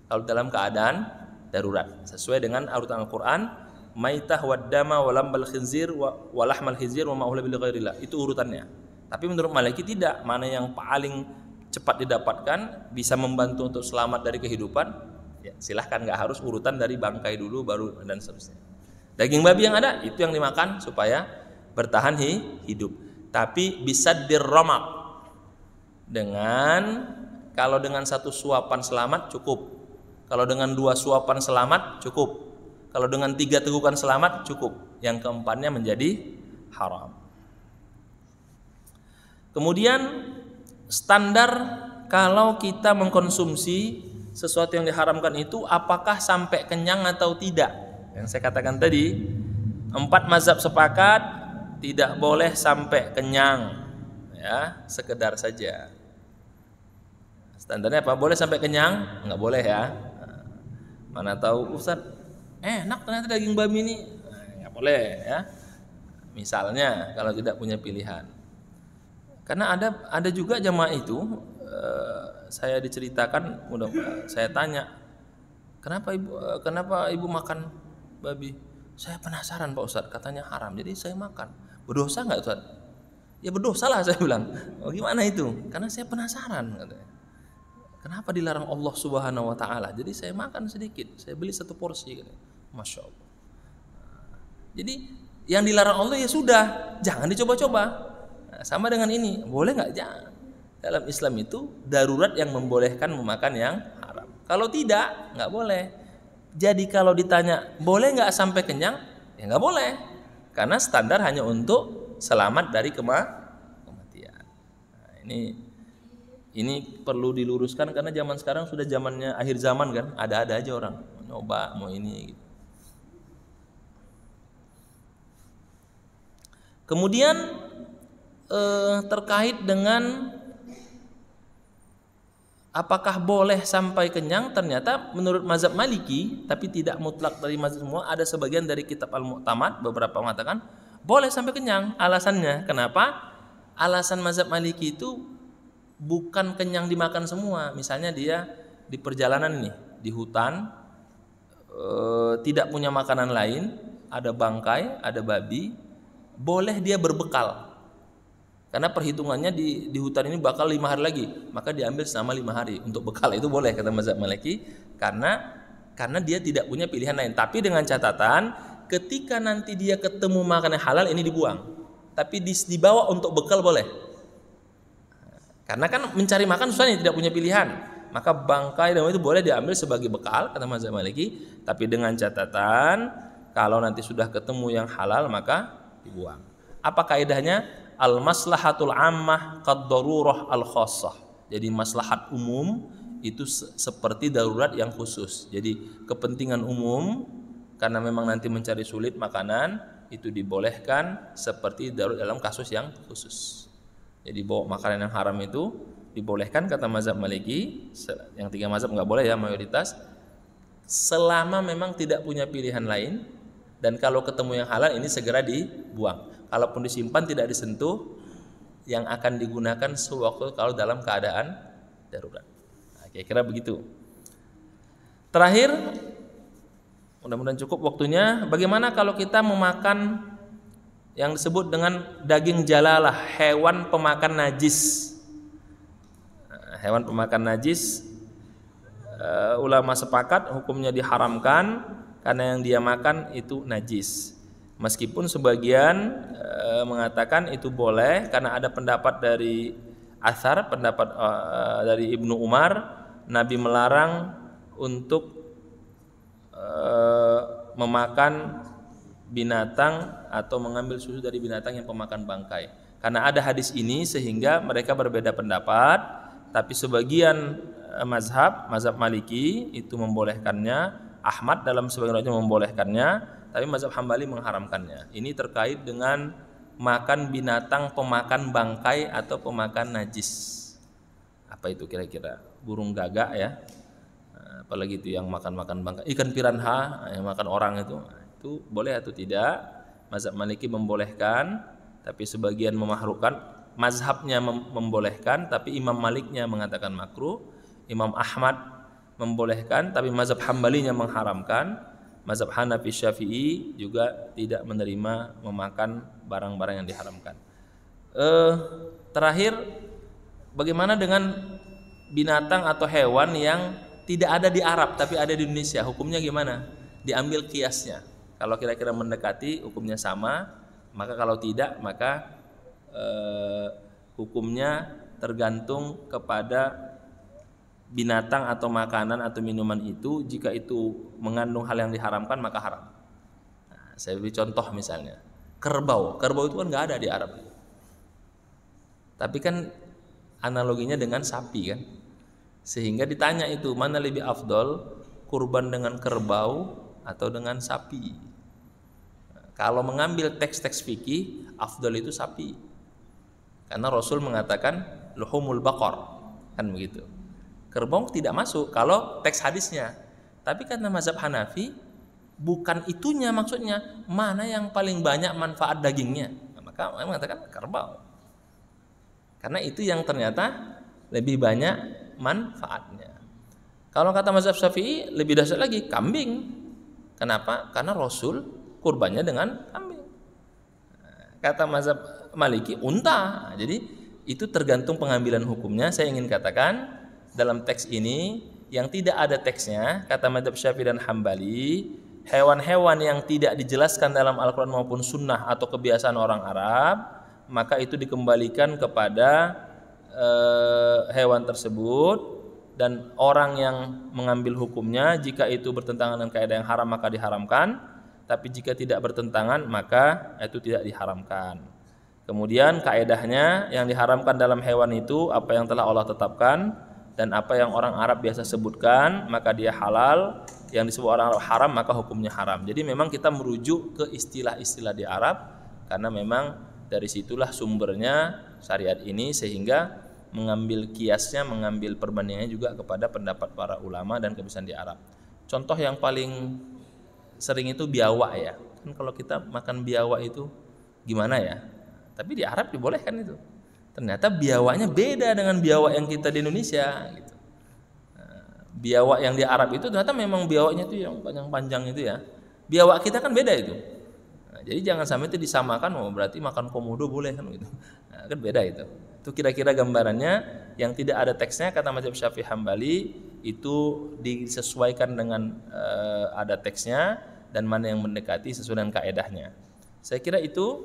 Kalau dalam keadaan darurat, sesuai dengan urutan Al-Quran, maitah waddama walambal khinzir walahmal khinzir wa ma'uhla bil ghairillah, itu urutannya. Tapi menurut Maliki tidak, mana yang paling cepat didapatkan, bisa membantu untuk selamat dari kehidupan, ya silahkan, nggak harus urutan dari bangkai dulu baru dan seterusnya. Daging babi yang ada itu yang dimakan supaya bertahan hidup. Tapi bisa dirromak dengan, kalau dengan satu suapan selamat cukup, kalau dengan dua suapan selamat cukup, kalau dengan tiga tegukan selamat cukup, yang keempatnya menjadi haram. Kemudian standar kalau kita mengkonsumsi sesuatu yang diharamkan itu, apakah sampai kenyang atau tidak? Yang saya katakan tadi, 4 mazhab sepakat tidak boleh sampai kenyang, ya, sekedar saja. Standarnya apa? Boleh sampai kenyang? Nggak boleh ya. Mana tahu Ustaz, enak ternyata daging babi ini, nggak boleh ya. Misalnya kalau tidak punya pilihan. Karena ada juga jamaah itu, saya diceritakan, saya tanya, kenapa ibu makan babi? Saya penasaran Pak Ustadz, katanya haram, jadi saya makan. Berdosa nggak Ustadz? Ya berdosa lah, saya bilang. Oh gimana itu? Karena saya penasaran, katanya. Kenapa dilarang Allah Subhanahu Wa Taala? Jadi saya makan sedikit, saya beli 1 porsi, katanya. Masya Allah. Jadi yang dilarang Allah ya sudah, jangan dicoba-coba. Sama dengan ini, boleh nggak? Jangan. Dalam Islam itu darurat yang membolehkan memakan yang haram. Kalau tidak, nggak boleh. Jadi kalau ditanya boleh nggak sampai kenyang, ya nggak boleh, karena standar hanya untuk selamat dari kematian. Nah, ini perlu diluruskan karena zaman sekarang sudah zamannya akhir zaman kan, ada aja orang mau nyoba mau ini gitu. Kemudian terkait dengan apakah boleh sampai kenyang, ternyata menurut mazhab Maliki, tapi tidak mutlak dari mazhab semua, ada sebagian dari kitab Al-Mu'tamad beberapa mengatakan boleh sampai kenyang. Alasannya kenapa? Alasan mazhab Maliki itu bukan kenyang dimakan semua. Misalnya dia di perjalanan nih, di hutan, tidak punya makanan lain, ada bangkai, ada babi, boleh dia berbekal. Karena perhitungannya di hutan ini bakal 5 hari lagi, maka diambil selama 5 hari untuk bekal, itu boleh kata mazhab Maliki, karena dia tidak punya pilihan lain. Tapi dengan catatan ketika nanti dia ketemu makanan halal ini dibuang, tapi dibawa untuk bekal boleh. Karena kan mencari makan susah nih, tidak punya pilihan, maka bangkai dan itu boleh diambil sebagai bekal kata mazhab Maliki, tapi dengan catatan kalau nanti sudah ketemu yang halal maka dibuang. Apa kaidahnya? Al-maslahatul ammah qad-darurah al-khassah. Jadi maslahat umum itu seperti darurat yang khusus. Jadi kepentingan umum karena memang nanti mencari sulit makanan itu dibolehkan seperti darurat dalam kasus yang khusus. Jadi bawa makanan yang haram itu dibolehkan kata mazhab Maliki. Yang 3 mazhab nggak boleh ya, mayoritas. Selama memang tidak punya pilihan lain, dan kalau ketemu yang halal ini segera dibuang. Kalaupun disimpan tidak disentuh, yang akan digunakan sewaktu kalau dalam keadaan darurat. Nah, kira-kira begitu. Terakhir, mudah-mudahan cukup waktunya. Bagaimana kalau kita memakan yang disebut dengan daging jalalah, hewan pemakan najis? Nah, hewan pemakan najis, ulama sepakat hukumnya diharamkan karena yang dia makan itu najis. Meskipun sebagian mengatakan itu boleh karena ada pendapat dari Athar, pendapat dari Ibnu Umar, Nabi melarang untuk memakan binatang atau mengambil susu dari binatang yang pemakan bangkai. Karena ada hadis ini sehingga mereka berbeda pendapat, tapi sebagian mazhab Maliki itu membolehkannya, Ahmad dalam sebagian riwayat membolehkannya, tapi mazhab Hambali mengharamkannya. Ini terkait dengan makan binatang pemakan bangkai atau pemakan najis. Apa itu kira-kira? Burung gagak ya, apalagi itu yang makan bangkai. Ikan piranha yang makan orang itu boleh atau tidak? Mazhab Maliki membolehkan, tapi sebagian memahrukan. Mazhabnya membolehkan, tapi Imam Maliknya mengatakan makruh. Imam Ahmad membolehkan, tapi mazhab Hambalinya mengharamkan. Mazhab Hanafi Syafi'i juga tidak menerima memakan barang-barang yang diharamkan. Terakhir, bagaimana dengan binatang atau hewan yang tidak ada di Arab tapi ada di Indonesia? Hukumnya gimana? Diambil kiasnya. Kalau kira-kira mendekati hukumnya sama, maka kalau tidak maka hukumnya tergantung kepada binatang atau makanan atau minuman itu. Jika itu mengandung hal yang diharamkan maka haram. Nah, saya beri contoh misalnya kerbau itu kan nggak ada di Arab, tapi kan analoginya dengan sapi kan, sehingga ditanya itu mana lebih afdol, kurban dengan kerbau atau dengan sapi. Nah, kalau mengambil teks-teks fikih, afdol itu sapi, karena Rasul mengatakan luhumul baqar, kan begitu. Kerbau tidak masuk kalau teks hadisnya. Tapi karena mazhab Hanafi bukan itunya maksudnya, mana yang paling banyak manfaat dagingnya, maka mengatakan kerbau. Karena itu yang ternyata lebih banyak manfaatnya. Kalau kata mazhab Syafi'i lebih dahsyat lagi, kambing. Kenapa? Karena Rasul kurbannya dengan kambing. Kata mazhab Maliki unta. Jadi itu tergantung pengambilan hukumnya. Saya ingin katakan dalam teks ini yang tidak ada teksnya, kata mazhab Syafi'i dan Hambali, hewan-hewan yang tidak dijelaskan dalam Al-Quran maupun Sunnah atau kebiasaan orang Arab, maka itu dikembalikan kepada hewan tersebut dan orang yang mengambil hukumnya, jika itu bertentangan dengan kaidah yang haram maka diharamkan, tapi jika tidak bertentangan maka itu tidak diharamkan. Kemudian kaidahnya, yang diharamkan dalam hewan itu apa yang telah Allah tetapkan, dan apa yang orang Arab biasa sebutkan maka dia halal, yang disebut orang Arab haram maka hukumnya haram. Jadi memang kita merujuk ke istilah-istilah di Arab, karena memang dari situlah sumbernya syariat ini, sehingga mengambil kiasnya, mengambil perbandingannya juga kepada pendapat para ulama dan kebiasaan di Arab. Contoh yang paling sering itu biawak ya. Kan kalau kita makan biawak itu gimana ya? Tapi di Arab dibolehkan itu. Ternyata biawaknya beda dengan biawak yang kita di Indonesia gitu. Biawak yang di Arab itu ternyata memang biawaknya itu yang panjang-panjang itu ya. Biawak kita kan beda itu. Jadi jangan sampai itu disamakan, oh berarti makan komodo boleh kan gitu. Kan beda itu. Itu kira-kira gambarannya. Yang tidak ada teksnya kata mazhab Syafi'i Hambali itu disesuaikan dengan ada teksnya, dan mana yang mendekati sesuai dengan kaedahnya. Saya kira itu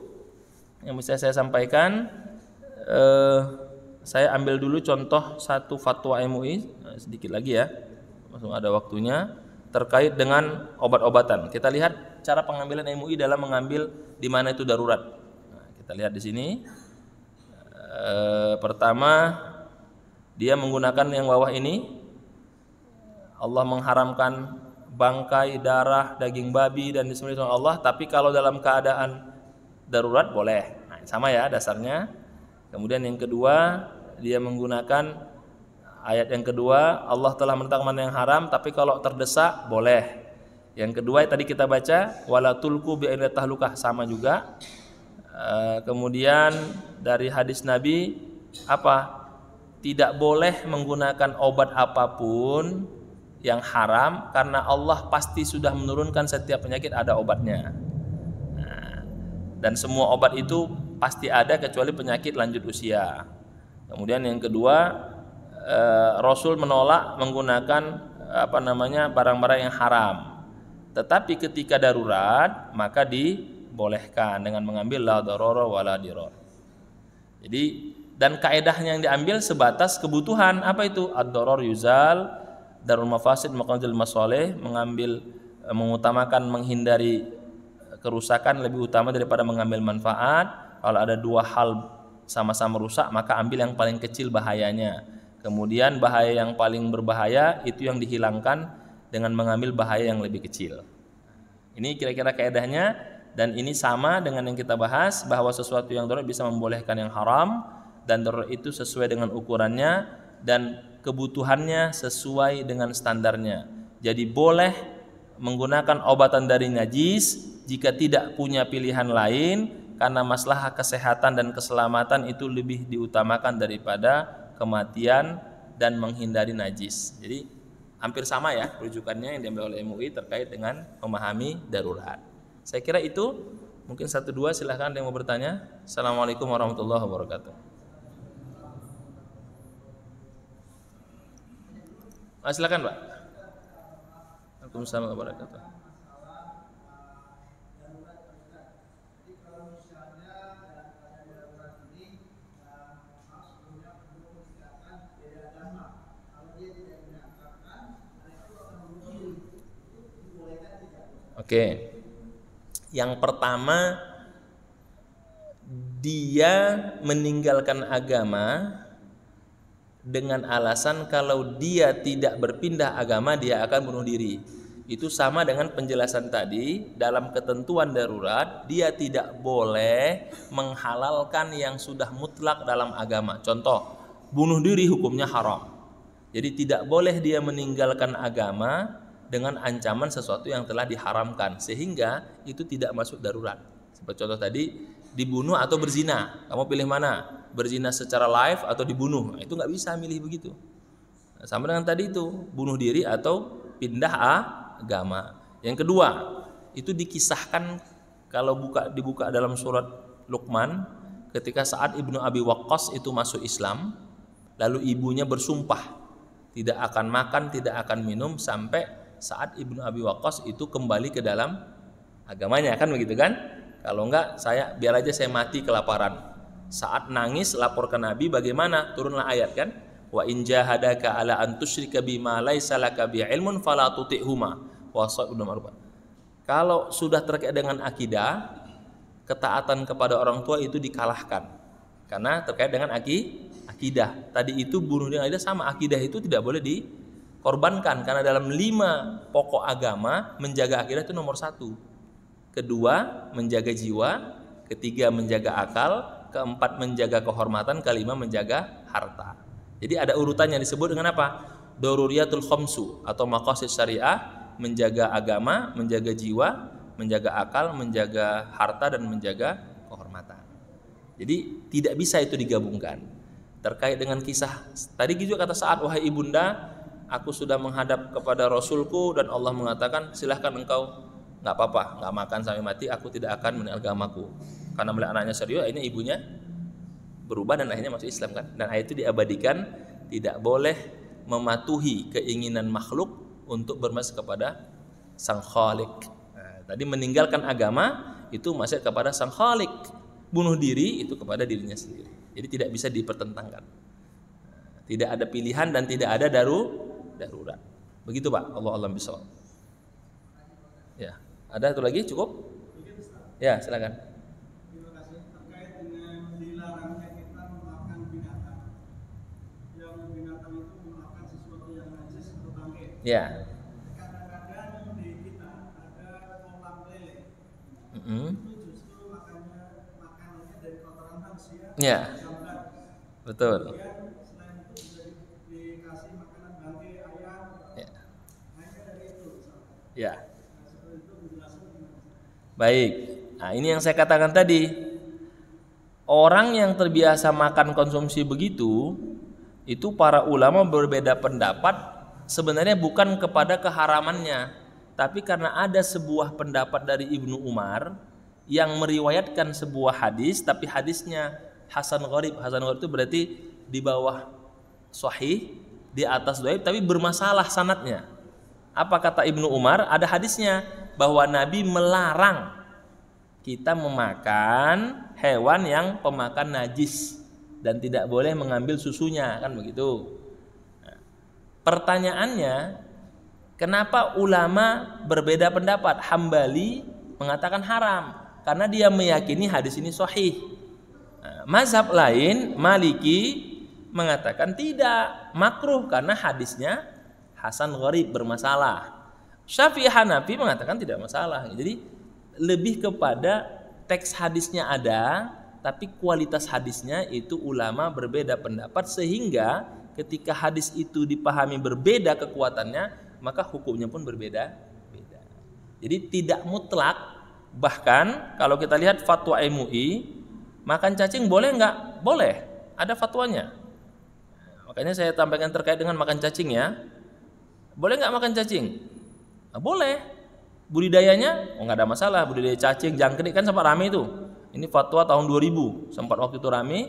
yang bisa saya sampaikan. Saya ambil dulu contoh satu fatwa MUI sedikit lagi ya, langsung ada waktunya, terkait dengan obat-obatan. Kita lihat cara pengambilan MUI dalam mengambil di mana itu darurat. Nah, kita lihat di sini. Pertama, dia menggunakan yang bawah ini. Allah mengharamkan bangkai, darah, daging babi dan disembelih oleh Allah, tapi kalau dalam keadaan darurat boleh. Nah, sama ya dasarnya. Kemudian yang kedua, dia menggunakan ayat yang kedua, Allah telah menentang mana yang haram, tapi kalau terdesak boleh. Yang kedua tadi kita baca, wala tulqu bi aidil tahlukah, sama juga. Kemudian dari hadis Nabi apa? Tidak boleh menggunakan obat apapun yang haram, karena Allah pasti sudah menurunkan setiap penyakit ada obatnya. Dan semua obat itu pasti ada kecuali penyakit lanjut usia. Kemudian yang kedua, Rasul menolak menggunakan barang-barang yang haram. Tetapi ketika darurat maka dibolehkan dengan mengambil la darara wala dirar. Jadi dan kaedahnya yang diambil sebatas kebutuhan. Apa itu? Ad-darar yuzal, darul mafasid maqadil masalih, mengutamakan menghindari kerusakan lebih utama daripada mengambil manfaat. Kalau ada dua hal sama-sama rusak maka ambil yang paling kecil bahayanya. Kemudian bahaya yang paling berbahaya itu yang dihilangkan dengan mengambil bahaya yang lebih kecil. Ini kira-kira kaedahnya, dan ini sama dengan yang kita bahas bahwa sesuatu yang darurat bisa membolehkan yang haram, dan darurat itu sesuai dengan ukurannya dan kebutuhannya sesuai dengan standarnya. Jadi boleh menggunakan obatan dari najis jika tidak punya pilihan lain, karena masalah kesehatan dan keselamatan itu lebih diutamakan daripada kematian dan menghindari najis. Jadi hampir sama ya rujukannya yang diambil oleh MUI terkait dengan memahami darurat. Saya kira itu, mungkin 1-2 silahkan ada yang mau bertanya. Assalamualaikum warahmatullahi wabarakatuh. Silakan Pak. Waalaikumsalam warahmatullahi wabarakatuh. Oke. Yang pertama, dia meninggalkan agama dengan alasan kalau dia tidak berpindah agama dia akan bunuh diri. Itu sama dengan penjelasan tadi, dalam ketentuan darurat dia tidak boleh menghalalkan yang sudah mutlak dalam agama. Contoh, bunuh diri hukumnya haram. Jadi tidak boleh dia meninggalkan agama dengan ancaman sesuatu yang telah diharamkan, sehingga itu tidak masuk darurat. Seperti contoh tadi, dibunuh atau berzina. Kamu pilih mana? Berzina secara live atau dibunuh? Nah, itu nggak bisa milih begitu. Nah, sama dengan tadi itu, bunuh diri atau pindah agama. Yang kedua, itu dikisahkan kalau dibuka dalam surat Luqman, ketika saat Ibnu Abi Waqqas itu masuk Islam, lalu ibunya bersumpah tidak akan makan, tidak akan minum sampai saat Ibnu Abi Waqqas itu kembali ke dalam agamanya, kan begitu kan? Kalau enggak, biar aja saya mati kelaparan. Saat nangis lapor ke Nabi, bagaimana? Turunlah ayat kan? Wa in jahadaka ala an tusyrika bima laisa laka bi ilmun fala tuti'huma wa sahibul ma'ruf. Kalau sudah terkait dengan akidah, ketaatan kepada orang tua itu dikalahkan. Karena terkait dengan akidah. Tadi itu bunuh dengan akidah sama, akidah itu tidak boleh dikorbankan karena dalam 5 pokok agama menjaga akidah itu nomor 1. Kedua, menjaga jiwa, ketiga menjaga akal, keempat menjaga kehormatan, kelima menjaga harta. Jadi ada urutannya disebut dengan apa? Daruriyatul khamsu atau maqasid syariah, menjaga agama, menjaga jiwa, menjaga akal, menjaga harta dan menjaga kehormatan. Jadi tidak bisa itu digabungkan. Terkait dengan kisah tadi juga kata Sa'ad, wahai ibunda, aku sudah menghadap kepada Rasulku dan Allah mengatakan silahkan engkau, nggak apa-apa, nggak makan sampai mati, aku tidak akan meninggalkan agamaku. Karena melihat anaknya serius, akhirnya ibunya berubah dan akhirnya masuk Islam kan. Dan ayat itu diabadikan, tidak boleh mematuhi keinginan makhluk untuk bermaksud kepada Sang Khalik. Nah, tadi meninggalkan agama itu maksud kepada Sang Khalik, bunuh diri itu kepada dirinya sendiri. Jadi tidak bisa dipertentangkan. Tidak ada pilihan dan tidak ada darurat. Begitu Pak. Allah bisawab. Ya, ada satu lagi cukup? Ya, silakan. Ya. Kadang-kadang di kita ada kolam lele. Itu justru makanannya dari kotoran manusia. Ya. Betul. Kemudian selain itu juga dikasih makanan bangkai ayam. Ya. Hanya dari itu. Ya. Baik. Nah, ini yang saya katakan tadi. Orang yang terbiasa makan konsumsi begitu, itu para ulama berbeda pendapat. Sebenarnya bukan kepada keharamannya, tapi karena ada sebuah pendapat dari Ibnu Umar yang meriwayatkan sebuah hadis, tapi hadisnya Hasan Gharib. Hasan Gharib itu berarti di bawah sahih, di atas dhaif, tapi bermasalah sanadnya. Apa kata Ibnu Umar? Ada hadisnya bahwa Nabi melarang kita memakan hewan yang pemakan najis dan tidak boleh mengambil susunya, kan begitu. Pertanyaannya, kenapa ulama berbeda pendapat? Hambali mengatakan haram karena dia meyakini hadis ini sahih. Mazhab lain, Maliki, mengatakan tidak, makruh karena hadisnya Hasan Gharib, bermasalah. Syafi'i, Hanafi mengatakan tidak masalah. Jadi lebih kepada teks hadisnya ada, tapi kualitas hadisnya itu ulama berbeda pendapat, sehingga ketika hadis itu dipahami berbeda kekuatannya, maka hukumnya pun berbeda-beda. Jadi tidak mutlak. Bahkan kalau kita lihat fatwa MUI, makan cacing boleh nggak? Boleh. Ada fatwanya. Makanya saya sampaikan terkait dengan makan cacing ya. Boleh nggak makan cacing? Nah, boleh. Budidayanya nggak ada masalah. Budidaya cacing, jangkrik kan sempat rame itu. Ini fatwa tahun 2000, sempat waktu itu rame.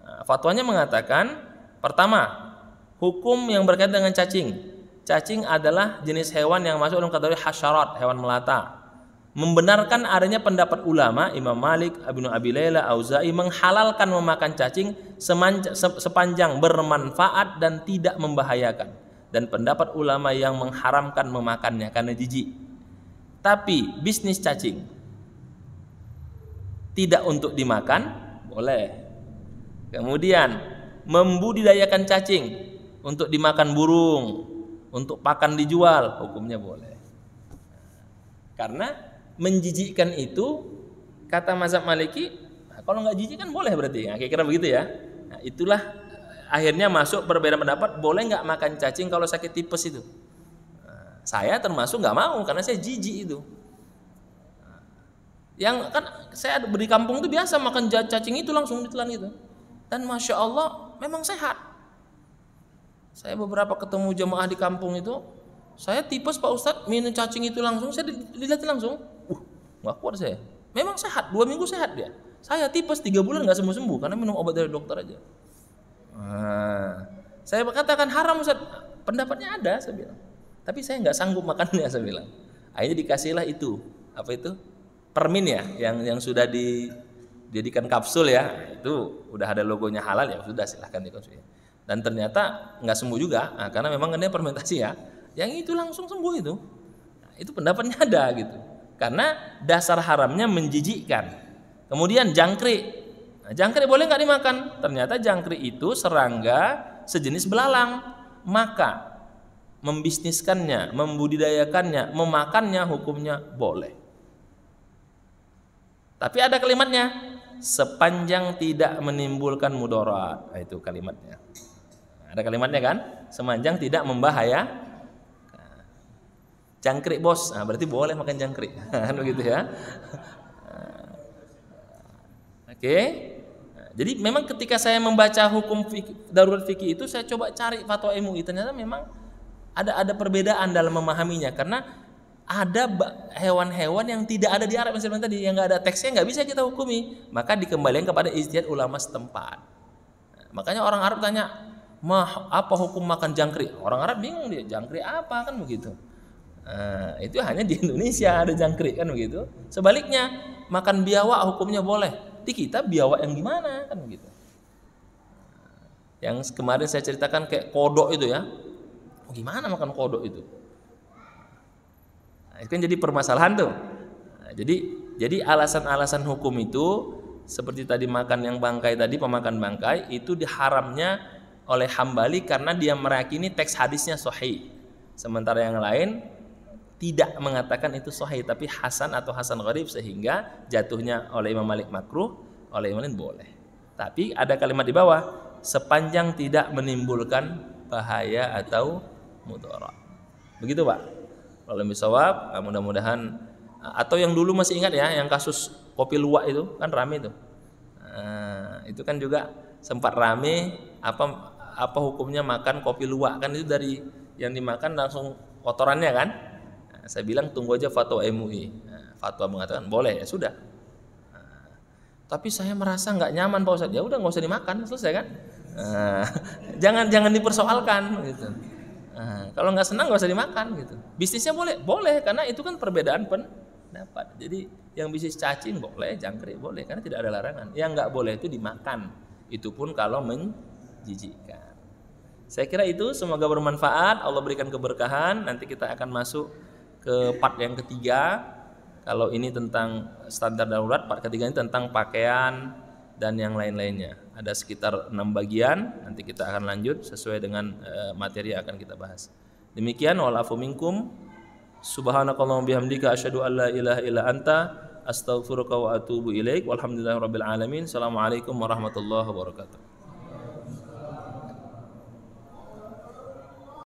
Nah, fatwanya mengatakan, pertama, hukum yang berkaitan dengan cacing. Cacing adalah jenis hewan yang masuk dalam kategori hasyarat, hewan melata. Membenarkan adanya pendapat ulama Imam Malik, Ibnu Abi Layla, Auza'i menghalalkan memakan cacing sepanjang bermanfaat dan tidak membahayakan. Dan pendapat ulama yang mengharamkan memakannya karena jijik. Tapi bisnis cacing tidak untuk dimakan, boleh. Kemudian membudidayakan cacing untuk dimakan burung, untuk pakan dijual, hukumnya boleh. Karena menjijikkan itu, kata mazhab Maliki, kalau nggak jijik kan boleh berarti. Nah, kira-kira begitu ya. Nah, itulah akhirnya masuk perbedaan pendapat, boleh nggak makan cacing kalau sakit tipes itu. Nah, saya termasuk nggak mau karena saya jijik itu. Nah, yang kan saya di kampung itu biasa makan cacing itu langsung ditelan gitu. Dan masya Allah memang sehat. Saya beberapa ketemu jemaah di kampung itu, saya tipes Pak Ustadz, minum cacing itu langsung, saya dilihat langsung, nggak kuat saya. Memang sehat, 2 minggu sehat dia. Saya tipes 3 bulan nggak sembuh karena minum obat dari dokter aja. Nah, saya katakan haram Ustadz, pendapatnya ada saya bilang, tapi saya nggak sanggup makannya saya bilang. Akhirnya dikasihlah itu, apa itu? Permin ya, yang sudah dijadikan kapsul ya, itu udah ada logonya halal ya, sudah silahkan dikonsumsi. Dan ternyata nggak sembuh juga, nah, karena memang dia fermentasi ya. Yang itu langsung sembuh itu. Nah, itu pendapatnya ada gitu. Karena dasar haramnya menjijikkan. Kemudian jangkrik. Nah, jangkrik boleh nggak dimakan? Ternyata jangkrik itu serangga sejenis belalang. Maka membisniskannya, membudidayakannya, memakannya hukumnya boleh. Tapi ada kalimatnya, sepanjang tidak menimbulkan mudarat. Nah, itu kalimatnya. Ada kalimatnya kan? Sepanjang tidak membahaya. Nah, jangkrik bos, nah, berarti boleh makan jangkrik. Kan begitu ya. Oke. Nah, jadi memang ketika saya membaca hukum darurat fikih itu, saya coba cari fatwa MUI. Ternyata memang ada perbedaan dalam memahaminya, karena ada hewan-hewan yang tidak ada di Arab misalnya tadi, yang nggak ada teksnya, nggak bisa kita hukumi, maka dikembalikan kepada ijtihad ulama setempat. Nah, makanya orang Arab tanya, apa hukum makan jangkrik? Orang Arab bingung, dia jangkrik apa, kan begitu. Nah, itu hanya di Indonesia ada jangkrik, kan begitu. Sebaliknya makan biawak hukumnya boleh. Di kita biawak yang gimana, kan begitu. Yang kemarin saya ceritakan kayak kodok itu ya, gimana makan kodok itu? Nah, itu kan jadi permasalahan tuh. Nah, jadi alasan-alasan hukum itu seperti tadi makan yang bangkai tadi, pemakan bangkai itu diharamnya oleh Hambali karena dia meyakini teks hadisnya sahih. Sementara yang lain tidak mengatakan itu sahih, tapi hasan atau hasan gharib, sehingga jatuhnya oleh Imam Malik makruh, oleh Imam lain boleh. Tapi ada kalimat di bawah, sepanjang tidak menimbulkan bahaya atau mudarat. Begitu Pak. Kalau misawab, mudah-mudahan. Atau yang dulu masih ingat ya, yang kasus kopi luwak itu kan rame itu. Itu kan juga sempat rame, apa hukumnya makan kopi luwak, kan itu dari yang dimakan langsung kotorannya kan. Saya bilang tunggu aja fatwa MUI. Fatwa mengatakan boleh, ya sudah. Tapi saya merasa nggak nyaman Pak Ustadz. Ya udah nggak usah dimakan, selesai kan. Jangan dipersoalkan gitu. Kalau nggak senang nggak usah dimakan gitu. Bisnisnya boleh karena itu kan perbedaan pendapat. Jadi yang bisnis cacing boleh, jangkrik boleh, karena tidak ada larangan. Yang nggak boleh itu dimakan. Itu pun kalau menjijikkan. Saya kira itu, semoga bermanfaat. Allah berikan keberkahan. Nanti kita akan masuk ke part yang ketiga. Kalau ini tentang standar darurat, part ketiga ini tentang pakaian dan yang lain-lainnya. Ada sekitar 6 bagian. Nanti kita akan lanjut sesuai dengan materi yang akan kita bahas. Demikian, wa'alafu minkum. Subhanakallahumma bihamdika asyhadu an la ilaha illa anta astaghfiruka wa atubu ilaik. Walhamdulillahirabbil alamin. Assalamualaikum warahmatullahi wabarakatuh.